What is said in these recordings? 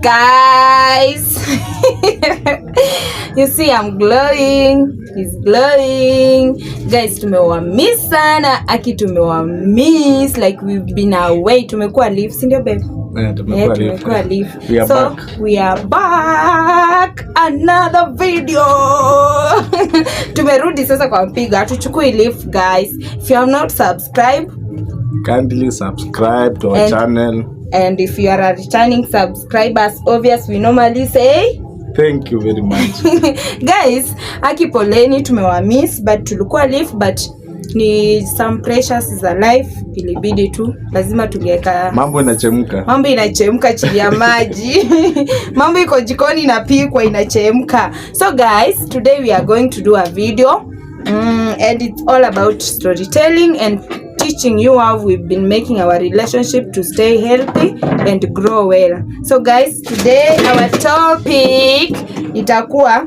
guys. You see I'm glowing. He's glowing. Guys, tumewamiss sana. Aki tumewamiss. Like we've been away. Tumekuwa leave, si ndio babe? Tumekuwa leave. We are back. Another video. Tumerudi sasa kwa mpigo. Hatuchukui leave, guys. If you have not subscribed, kindly subscribe to our channel. And if you are a returning subscriber, as obvious, we normally say thank you very much. Guys, aki poleni tumewamiss, but tulikuwa leave, but ni some pressures za life, ilibidi tu lazima tungeka. Mambo inachemka chini ya maji. Mambo iko jikoni inapikwa inachemka. So guys, today we are going to do a video and it's all about storytelling and teaching you how we've been making our relationship to stay healthy and grow well. So guys, today our topic itakuwa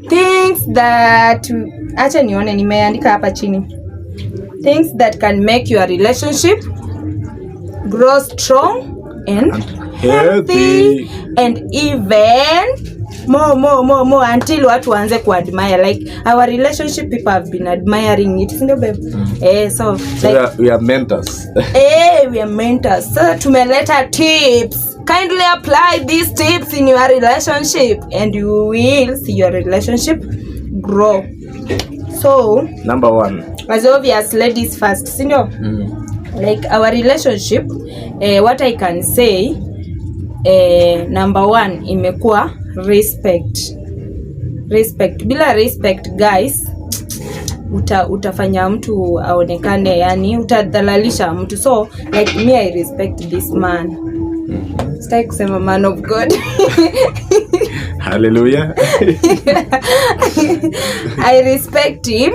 things that, acha nione nimeandika hapa chini, things that can make your relationship grow strong and healthy and even more until watu waanze kuadmire, like our relationship people have been admiring it, sindio babe? So like, we are mentors. We are mentors. So tumeleta tips. Kindly apply these tips in your relationship and you will see your relationship grow. So number one, as obvious, ladies first, sindio? Like our relationship, what I can say, number one imekuwa respect. Bila respect, guys, utafanya mtu aonekane, yani utadhalalisha mtu. So like me, I respect this man. Sitaki kusema man of God. Hallelujah. I respect him.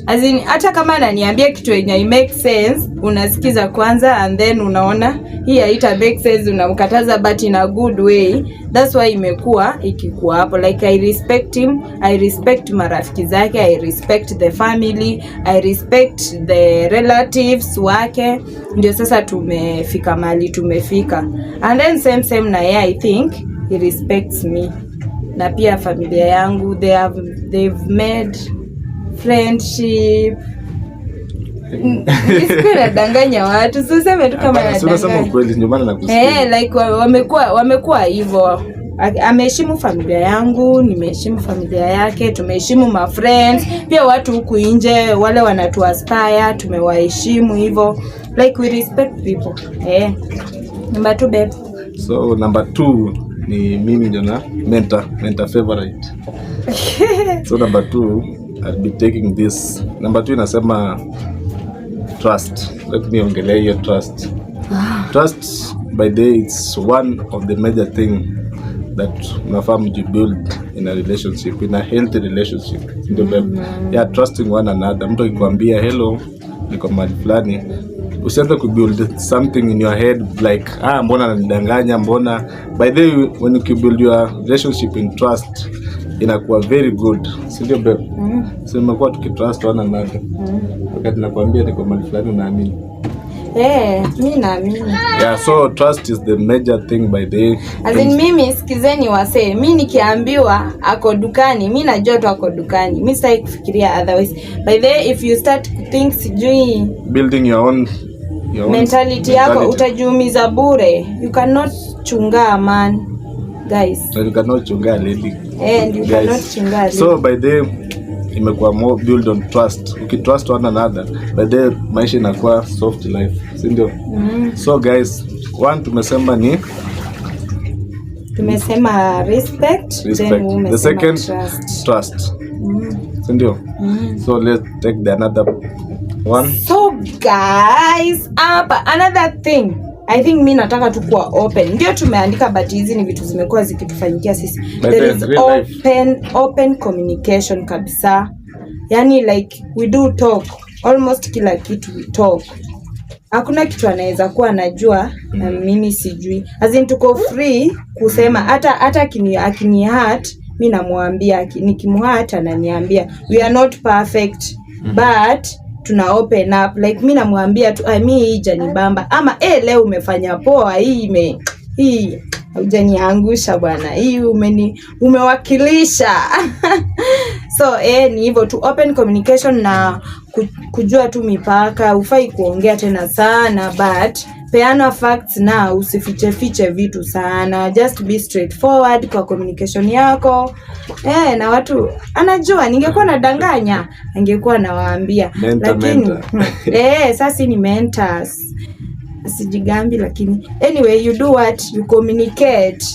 As in, hata kama ananiambia kitu yenye make sense, unasikiza kwanza and then unaona hii haita make sense, unamkataza but in a good way. That's why imekuwa ikikuwa hapo. Like I respect him, I respect marafiki zake, I respect the family, I respect the relatives wake. Ndio sasa tumefika mali tumefika. And then same na yeye, I think he respects me. Na pia familia yangu, they've made friendship. Nisikuwa nadanganya watu, siseme tu kama nadanganya. Like wamekuwa hivyo. Ameheshimu familia yangu, nimeheshimu familia yake, tumeheshimu my friends. Pia watu huku nje wale wanatu aspire, tumewaheshimu hivyo. Like we respect people. Number 2 babe. So number 2 ni mimi ndio na mentor favorite. So number 2, I'll be taking this. Number 2 inasema trust. Let me ongelea hiyo trust. Trust, by the way, it's one of the major thing that unafahamu you build in a relationship, in a healthy relationship. Ndio babe. Yeah, trusting one another. Mtu akikwambia hello, niko mahali fulani, usianze kubuild something in your head like mbona ananidanganya, mbona. By the way, when you build your relationship in trust, inakuwa very good, si ndio babe? So imekuwa tukitrust one another. Wakati nakwambia niko mahali fulani unaamini. Mimi naamini. Yeah, so trust is the major thing by the way. As in mimi sikizeni wase, mimi nikiambiwa ako dukani, mimi najua tu ako dukani. Mimi sitaki kufikiria otherwise. By the way, if you start to think sijui building your own mentality yako, utajiumiza bure. You cannot chunga man, guys. You cannot chunga lady. And you cannot chunga lady. So by the imekuwa more build on trust. Ukitrust one another, by the maisha inakuwa soft life, si ndio? So guys, one tumesema respect. Then the second trust. Si ndio? So let's take the another one. So guys, another thing, I think mimi nataka tu kuwa open. Ndio tumeandika but hizi ni vitu zimekuwa zikitufanyikia sisi. There is open communication kabisa. Yani like we do talk. Almost kila kitu we talk. Hakuna kitu anaweza kuwa anajua na mimi sijui. As in tuko free kusema hata akini hurt, mimi namwambia, nikimhurt ananiambia. We are not perfect but tuna open up. Like mimi namwambia tu mimi hii janibamba ama leo umefanya poa, hii hujaniangusha bwana, hii umewakilisha. So ni hivyo tu, open communication na kujua tu mipaka. Ufai kuongea tena sana, but peana facts na usifiche vitu sana. Just be straightforward kwa communication yako. Na watu anajua, ningekuwa nadanganya angekuwa nawaambia, lakini sasa ni mentors, sijigambi. Lakini anyway, you do what you communicate.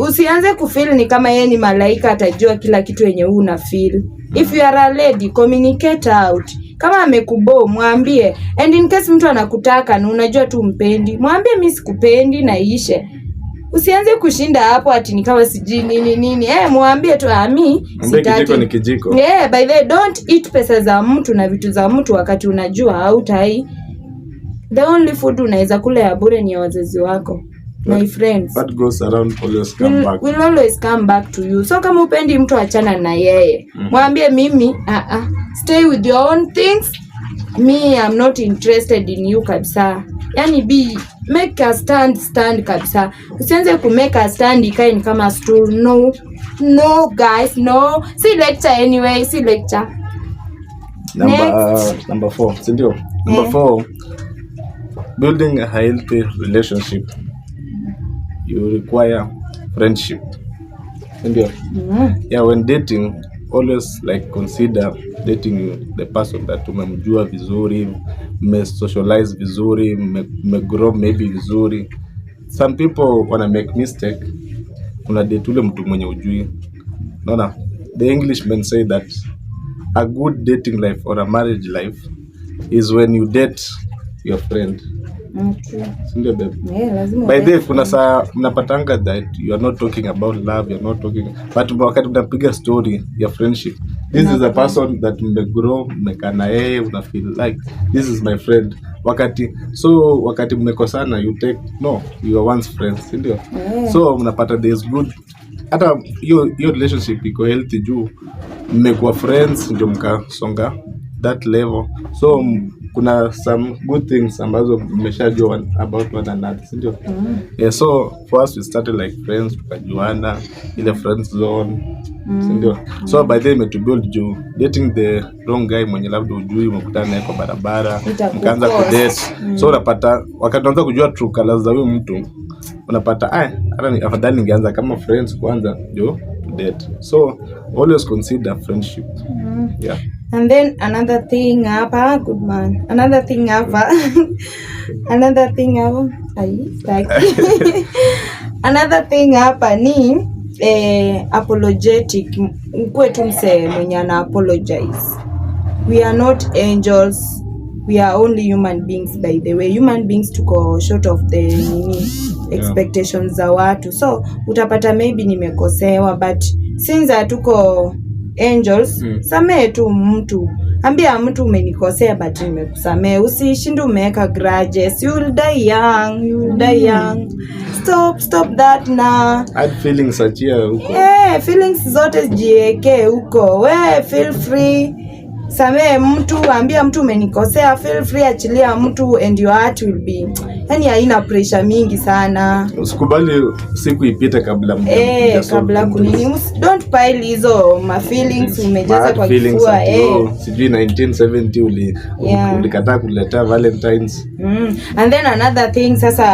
Usianze kufeel ni kama yeye ni malaika atajua kila kitu yenye una feel. If you are a lady, communicate out. Kama amekubo mwambie, and in case mtu anakutaka na unajua tu mpendi, mwambie mimi sikupendi na ishe. Usianze kushinda hapo ati ni kama siji nini. Mwambie tu mimi sitaki. Kijiko ni kijiko. By the way, don't eat pesa za mtu na vitu za mtu wakati unajua hautai. The only food unaweza kula ya bure ni ya wazazi wako. My friends, what goes around always come back. Will always come back to you. So kama upendi mtu achana na yeye. Mwambie mimi stay with your own things. Me, I'm not interested in you kabisa. Yani make a stand kabisa. Usianze ku make a stand ikae ni kama stool. No guys, no. See lecture anyway, see lecture. Number 4, sindio? Number 4, building a healthy relationship. You require friendship. Yeah, when dating, always consider dating the person that umemjua vizuri, socialize vizuri, grow maybe vizuri. Some people wanna make mistake, una date ule mtu mwenye ujui. No. The Englishmen say that a good dating life or a marriage life is when you date your friend. Sindio babe? By the way, kuna saa mnapatanga that you are not talking about love, you are not talking, but wakati mnapiga story ya friendship, this is a person that mmegrow, mmekana yeye, una feel like this is my friend. Wakati mmekosana, you are once friends, sindio? So mnapata there is good, hata hiyo relationship iko healthy juu mmekuwa friends, ndio mkasonga that level. So kuna some good things ambazo mmeshajua about one another, sindio? So for us we started like friends, tukajuana ile friends zone, sindio? So by the way to build juu dating the wrong guy mwenye labda ujui, umekutana naye kwa barabara, mkaanza kudate. So unapata wakati unaanza kujua true colors za huyo mtu, unapata hata ni afadhali ningeanza kama friends kwanza ndio date. So always consider friendship. Yeah. And then another thing hapa, good man. Another thing hapa ni apologetic. Ukwe tu mse mwenye ana apologize. We are not angels. We are only human beings, by the way. Human beings tuko short of the expectations za watu. So utapata maybe nimekosewa, but since hatuko angels, samee tu mtu. Ambia mtu umenikosea but nimekusamee. Usishinde umeweka grudges. You will die young. Stop that na. Add feelings achia huko. Feelings zote jieke huko. Feel free. Samee mtu, ambia mtu umenikosea, feel free, achilia mtu, and your heart will be, yani haina pressure mingi sana. Usikubali siku ipite kabla kabla kunini. Don't pile hizo ma feelings umejaza kwa kifua. Sijui 1970 ulikataa kuleta Valentines. And then another thing, sasa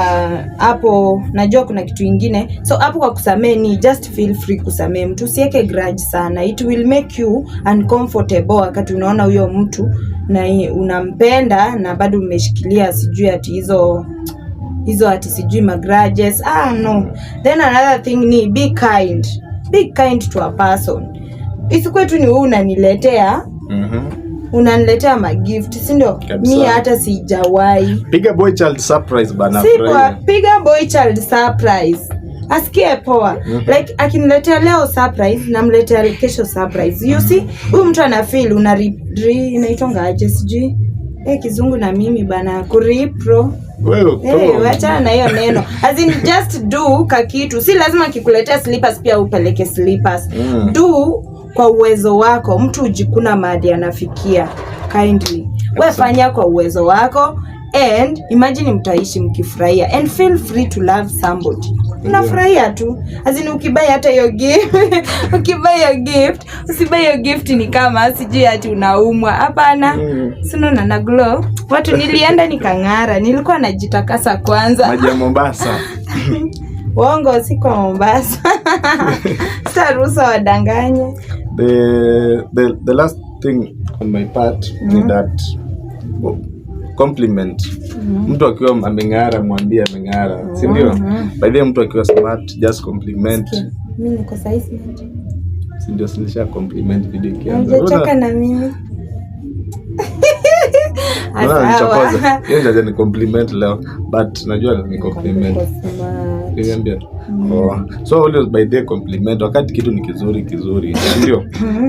hapo najua kuna kitu kingine. So hapo kwa kusamee ni just feel free kusamee mtu, usiweke grudge sana. It will make you uncomfortable wakati unaona huyo mtu na unampenda na bado umeshikilia sijui ati hizo ati sijui grudges. No. Then another thing ni be kind to a person. Isikwe tu ni wewe unaniletea unaniletea magift, si ndio? Mimi hata sijawahi piga boy child surprise bana. Piga boy child surprise. Asikie poa. Like akiniletea leo surprise na mletea kesho surprise. You see, huyu mtu ana feel una inaitonga aje sijui. Kizungu na mimi bana kuripro. Wacha na hiyo neno. As in just do kakitu. Si lazima kikuletea slippers pia upeleke slippers. Do kwa uwezo wako. Mtu ujikuna mahali anafikia. Kindly. Wewe fanya kwa uwezo wako, and imagine mtaishi mkifurahia, and feel free to love somebody. unafurahia tu. Azini ukibai hata hiyo gift, ukibai hiyo gift, usibai hiyo gift ni kama sijui ati unaumwa. Hapana. Sinaona na glow. Watu nilienda nikang'ara, nilikuwa najitakasa kwanza. Maji ya Mombasa. Wongo siko Mombasa. Sasa ruhusa wadanganye. The last thing on my part ni that compliment. Mtu akiwa ameng'ara mwambie ameng'ara, si ndio? By the way, mtu akiwa smart just compliment. Mimi niko sahi smart. Si ndio, silisha compliment video kianza. Unacheka na mimi. Asa. Yeye ndio ni compliment leo, but najua ni compliment. Niambia. So always by the compliment wakati kitu ni kizuri, ndio.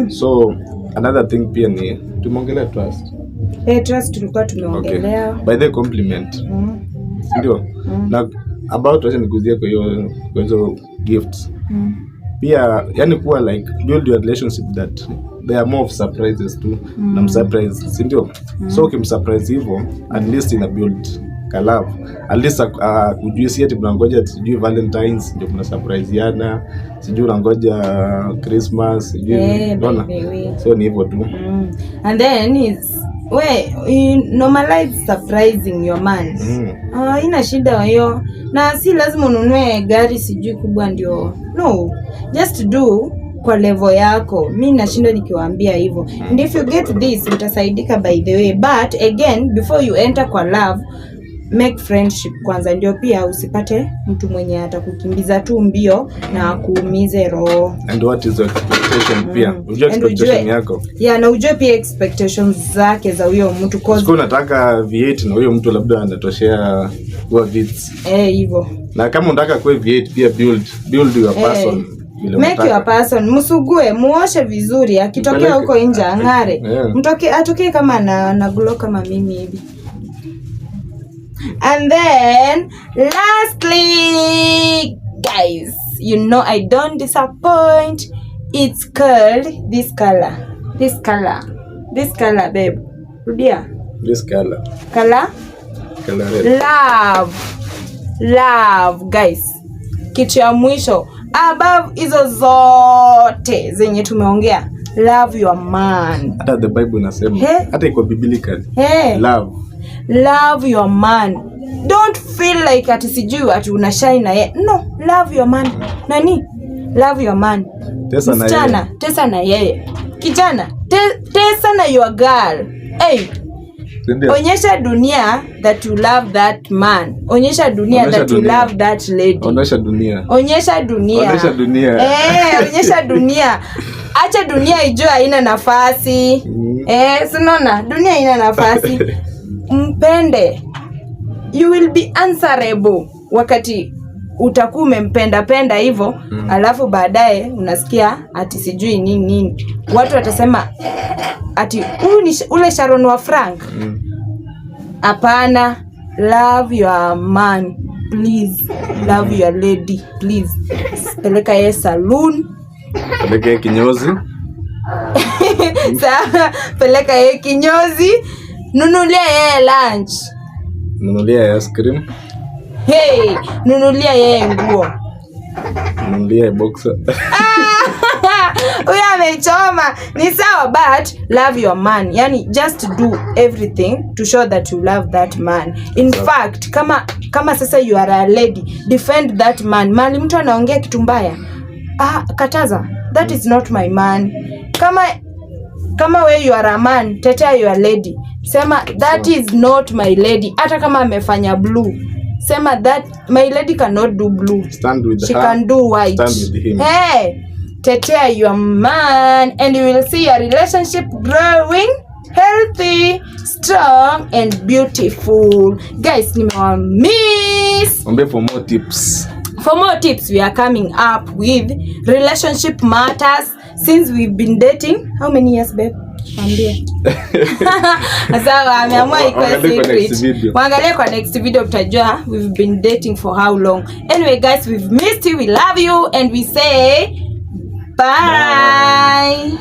So another thing pia ni tumeongelea trust. Trust tulikuwa tumeongelea. Okay. By the compliment. Ndio. Na about wacha nikuzie kwa hizo gifts. Pia yani kuwa like build your relationship that there are more of surprises too. Na surprise, si ndio? So ukimsurprise hivyo at least ina build love. At least kujui si ati mnangoja sijui Valentines ndio kuna surprise yana, sijui unangoja Christmas, sijui unaona. So ni hivyo tu. And then is normalize surprising your man. Ina shida hiyo. Na si lazima ununue gari sijui kubwa ndio. No, just do kwa level yako. Mimi nashinda nikiwaambia hivyo. And if you get this utasaidika by the way. But again, before you enter kwa love, make friendship kwanza, ndio pia usipate mtu mwenye atakukimbiza tu mbio na kuumize roho. And what is your expectation pia? Ujue expectation yako. Yeah, na ujue pia expectations zake za huyo mtu, cause siko nataka V8 na huyo mtu labda anatoshea kwa vits. Hivyo. Na kama unataka kwa V8 pia build your person. Make your person, msugue, muoshe vizuri, akitokea huko nje ang'are. Atokee kama na glow kama mimi hivi. And then lastly, guys, you know I don't disappoint. It's called this color, babe. Rudia. This color red. Love, guys. Kitu ya mwisho above hizo zote zenye tumeongea, love your man. Hata the Bible inasema, hata iko biblical. Love your man. Don't feel like ati sijui ati unashine na yeye. No, love your man. Nani? Love your man. Tesa na yeye. Kijana, tesa na your girl. Hey. Onyesha dunia that you love that man. Onyesha dunia that you love that lady. Onyesha dunia. Onyesha dunia. Acha dunia ijue haina nafasi. Unaona? Dunia haina nafasi. Mpende. You will be answerable wakati utakuwa umempenda hivyo, alafu baadaye unasikia ati sijui nini. Watu watasema ati ule Sharon wa Frank. Hapana. Love your man, please. Love your lady, please. Peleka yeye saloon. Peleka yeye kinyozi. Peleka yeye kinyozi. Nunulia yeye lunch. Nunulia yeye ice cream. Nunulia yeye nguo. Nunulia yeye boxer. Huyu amechoma. Ni sawa, but love your man. Yani just do everything to show that you love that man. In fact, kama sasa you are a lady, defend that man. Mali mtu anaongea kitu mbaya, kataza. That is not my man. Kama we you are a man, tetea your lady. Sema that is not my lady. Hata kama amefanya blue, sema that my lady cannot do blue. Stand with she her. Can do white. Stand with him. Tetea your man and you will see your relationship growing healthy, strong and beautiful. Guys, nimewamiss. For more tips. For more tips, we are coming up with relationship matters since we've been dating. How many years, babe? Sawa, ameamua iko secret. Waangalie kwa next video utajua we've been dating for how long. Anyway, guys, we've missed you, we love you and we say bye.